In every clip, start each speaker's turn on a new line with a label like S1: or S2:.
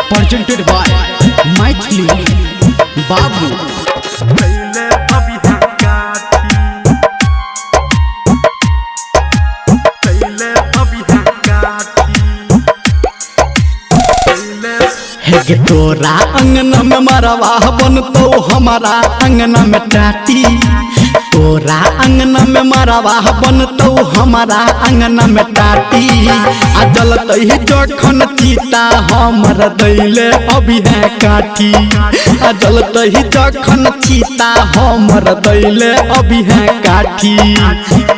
S1: presented by Mythili Babu। हे तोरा अंगना में मरवा बनतो हमारा अंगना में टाटी, तोरा अंगना में मरवा बनतो हमारा अंगना में टाटी। आ जलत ही जखन चीता हमर दैले अभी है काठी, आ जलत ही जखन चीता हमर दैले अभी है काठी।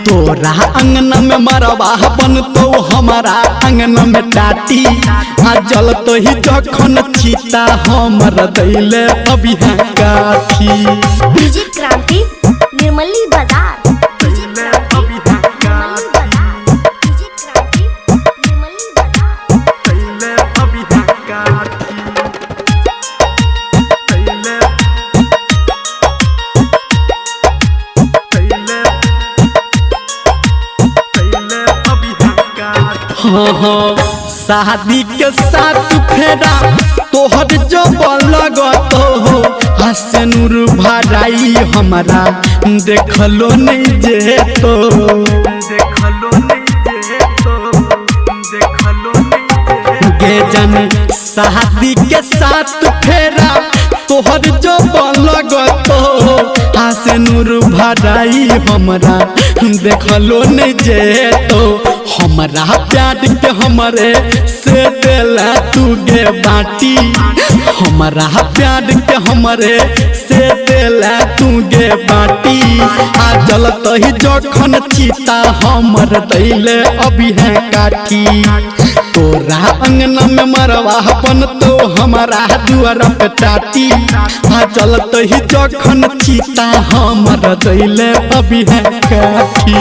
S1: तोरा अंगना में मरवा बनतो हमारा अंगना में टाटी, आ जलत ही जखन चीता हमर दैले अभी है काठी।
S2: डीजे क्रांति निर्मली बाजार, डीजे क्रांति निर्मली बाजार, डीजे क्रांति निर्मली बाजार।
S3: दैले अभी है काठी, दैले अभी है काठी।
S1: हाँ हाँ शादी के साथ फेरा तोहर जब लगतो हो, हसनूर भराई हमारा देखलो नहीं जेतो,
S3: देखलो नहीं जेतो, देखलो नहीं
S1: गे जन शादी के साथ फेरा तोहर जब लगतो हो, हसनूर भराई हमारा देखलो नहीं जेतो। हमारा प्यार के हमरे से देला तू गे बाटी, हमारा प्यार के हमरे से देला तू गे बाटी। आ जलत ही जखन चीता हमर दैले अभी है काठी। तोरा अंगना में मरवा बनतो हमारा दुआरा पे टाटी, आ जलत ही जखन चीता हमर दैले अभी है काठी।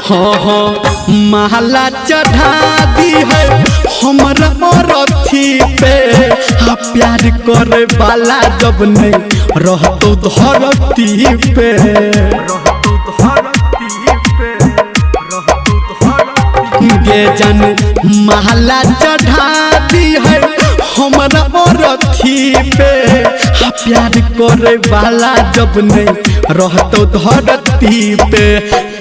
S1: हाँ हाँ महला चढ़ा दी है हमारा रथी पे, हाँ प्यार करे वाला जब नहीं रहतो धरती पे,
S3: रहतो धरती पे, रहतो धरती
S1: गे जन महला चढ़ा दी है हमारा रथी पे। हाँ प्यार करे वाला जब नहीं रहतो धरती पे,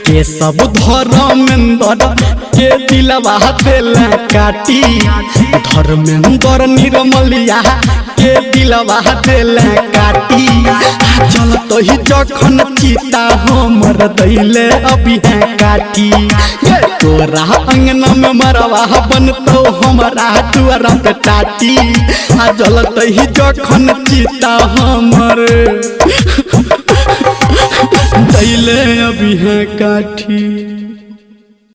S1: के सब धर्मेंद्र के दिलवा देला काटी, धर्मेंद्र निर्मलिया के दिलवा देला काटी। चलत ही जखन चीता हमर दैले अभी है काठी। तोरा अंगना में मरवा बनतो हमारा दुआरा पे टाटी, आ जलत ही जखन चीता हमर दैले अभी है काठी।